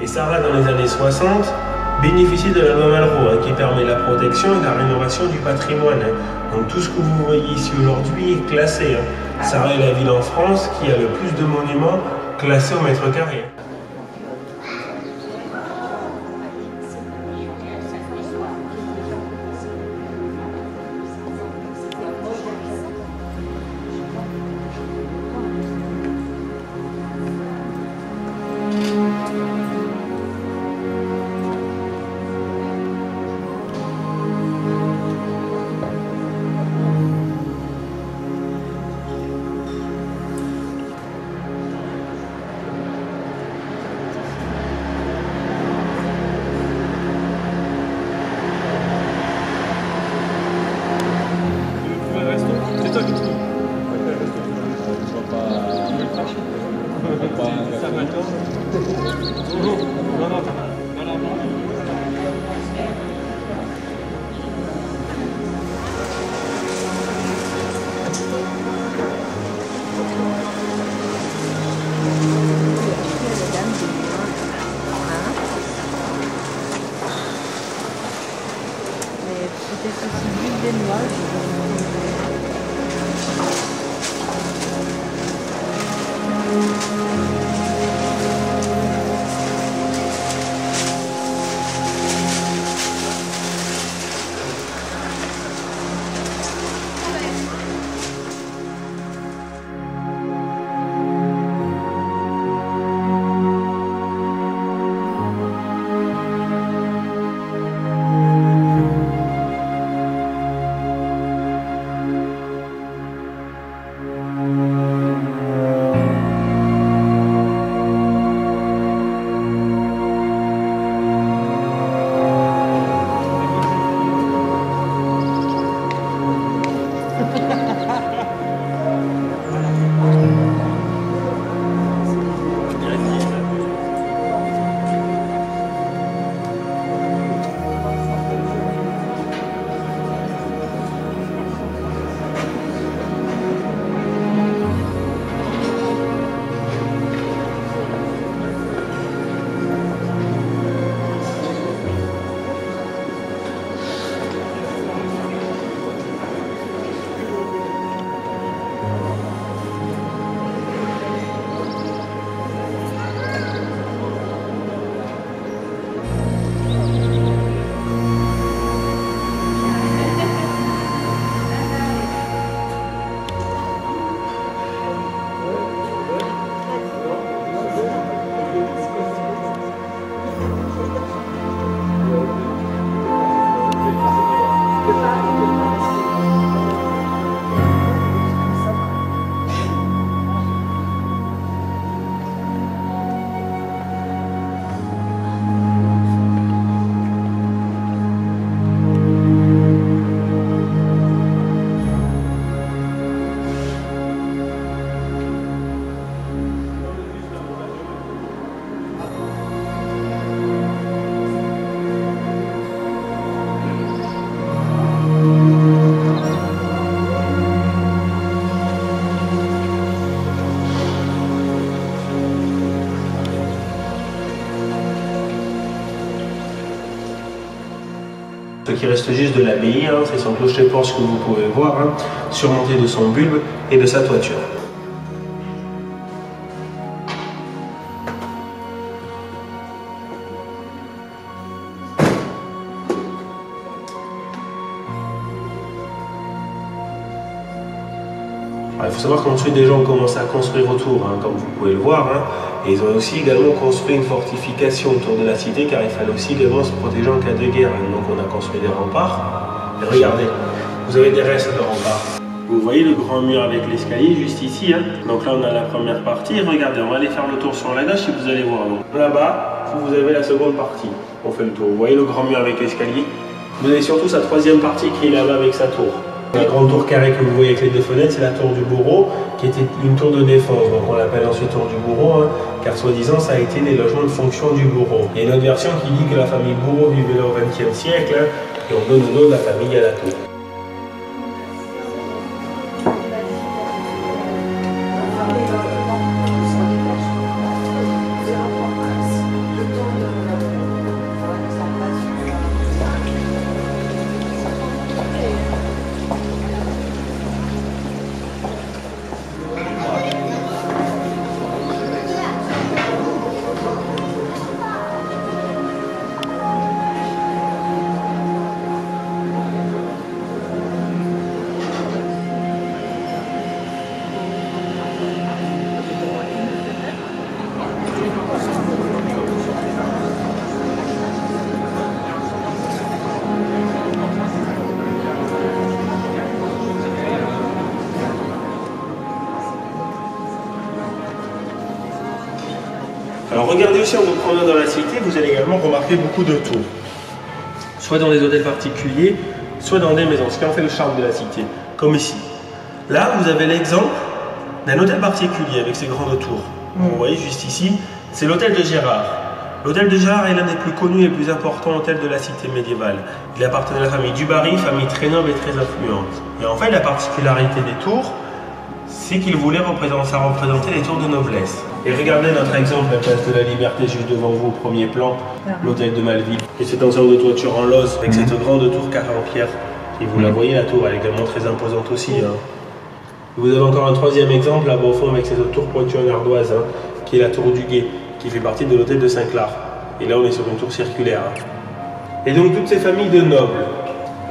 Et Sarlat, dans les années 60, bénéficie de la loi Malraux, qui permet la protection et la rénovation du patrimoine. Donc tout ce que vous voyez ici aujourd'hui est classé. Sarlat est la ville en France qui a le plus de monuments classés au mètre carré. Peut-être aussi l'huile des noix. Ce qui reste juste de l'abbaye, c'est son clocher-porche que vous pouvez voir, surmonté de son bulbe et de sa toiture. Il faut savoir qu'ensuite des gens ont commencé à construire autour, comme vous pouvez le voir, et ils ont aussi également construit une fortification autour de la cité car il fallait aussi également se protéger en cas de guerre. Donc on a construit des remparts. Et regardez, vous avez des restes de remparts. Vous voyez le grand mur avec l'escalier juste ici. Donc là on a la première partie. Regardez, on va aller faire le tour sur la gauche et vous allez voir. Là-bas, vous avez la seconde partie. On fait le tour. Vous voyez le grand mur avec l'escalier. Vous avez surtout sa troisième partie qui est là-bas avec sa tour. La grande tour carrée que vous voyez avec les deux fenêtres, c'est la tour du bourreau, qui était une tour de défense. Donc on l'appelle ensuite tour du bourreau, car soi-disant ça a été les logements de fonction du bourreau. Il y a une autre version qui dit que la famille Bourreau vivait là au XXe siècle, et on donne le nom de la famille à la tour. Le temps Alors regardez aussi en vous promenant dans la cité, vous allez également remarquer beaucoup de tours. Soit dans des hôtels particuliers, soit dans des maisons, ce qui en fait le charme de la cité, comme ici. Là, vous avez l'exemple d'un hôtel particulier avec ses grandes tours. Vous voyez juste ici, c'est l'hôtel de Gérard. L'hôtel de Gérard est l'un des plus connus et plus importants hôtels de la cité médiévale. Il appartenait à la famille Dubarry, famille très noble et très influente. Et en fait, la particularité des tours, c'est qu'il voulait représenter les tours de noblesse. Et regardez notre exemple, la place de la Liberté, juste devant vous, au premier plan, l'hôtel de Malville. Et cet ensemble de toiture en loze, avec cette grande tour carrée en pierre. Et vous la voyez, la tour, elle est également très imposante aussi. Vous avez encore un troisième exemple, là-bas au fond, avec cette tour pointue en ardoise, qui est la tour du Guet, qui fait partie de l'hôtel de Saint-Clar. Et là, on est sur une tour circulaire. Et donc, toutes ces familles de nobles,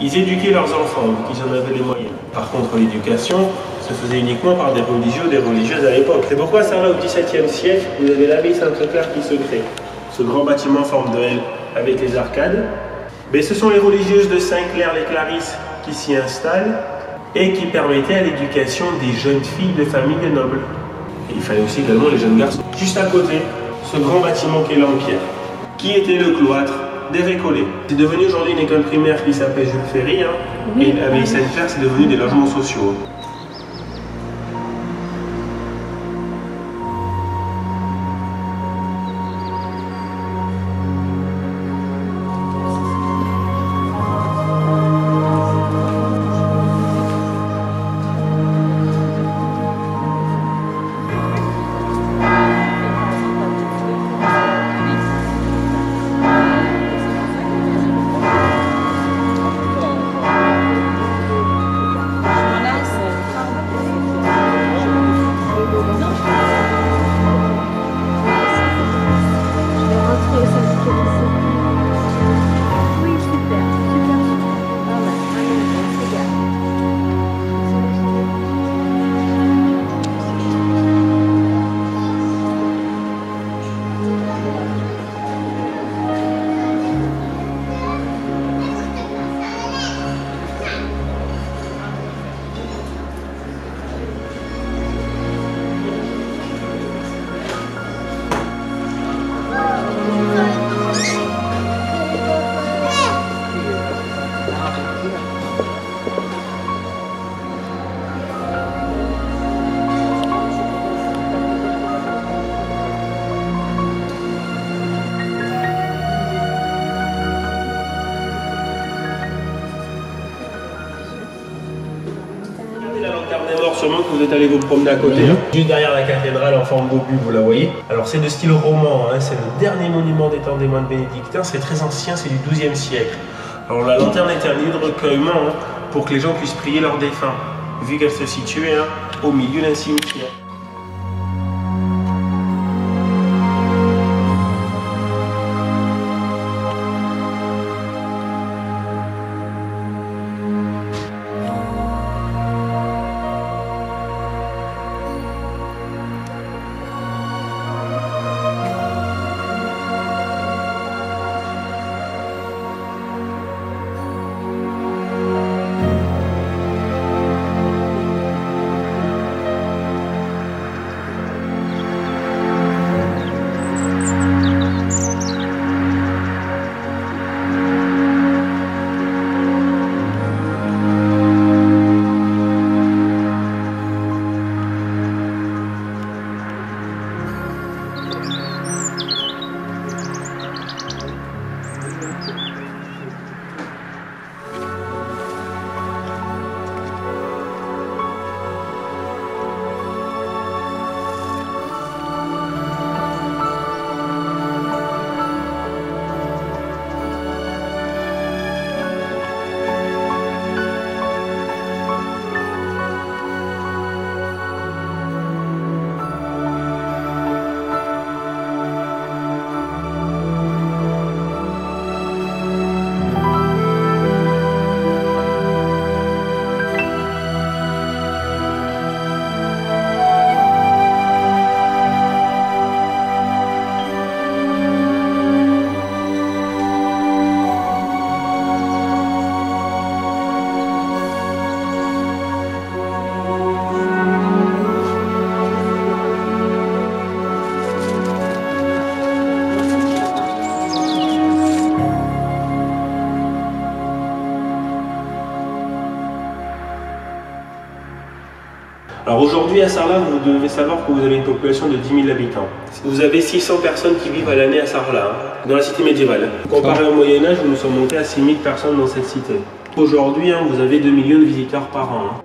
ils éduquaient leurs enfants, vu qu'ils en avaient les moyens. Par contre, l'éducation se faisait uniquement par des religieux ou des religieuses à l'époque. C'est pourquoi, ça, là, au XVIIe siècle, vous avez l'abbaye Sainte-Claire qui se crée. Ce grand bâtiment en forme de L avec les arcades. Mais ce sont les religieuses de Saint-Clair, les Clarisses, qui s'y installent et qui permettaient à l'éducation des jeunes filles de familles de nobles. Et il fallait aussi également les jeunes garçons. Juste à côté, ce grand bâtiment qui est là en pierre, qui était le cloître des Récollets. C'est devenu aujourd'hui une école primaire qui s'appelle Jules Ferry, et l'abbaye Sainte-Claire, c'est devenu des logements sociaux. Que vous êtes allé vous promener à côté, juste derrière la cathédrale en forme d'obus, vous la voyez. Alors c'est de style roman, c'est le dernier monument des temps des moines bénédictins, c'est très ancien, c'est du XIIe siècle. Alors la lanterne est un lieu de recueillement pour que les gens puissent prier leurs défunts, vu qu'elle se situait au milieu d'un cimetière. Aujourd'hui à Sarlat, vous devez savoir que vous avez une population de 10 000 habitants. Vous avez 600 personnes qui vivent à l'année à Sarlat, dans la cité médiévale. Comparé au Moyen-Âge, nous sommes montés à 6 000 personnes dans cette cité. Aujourd'hui, vous avez 2 millions de visiteurs par an.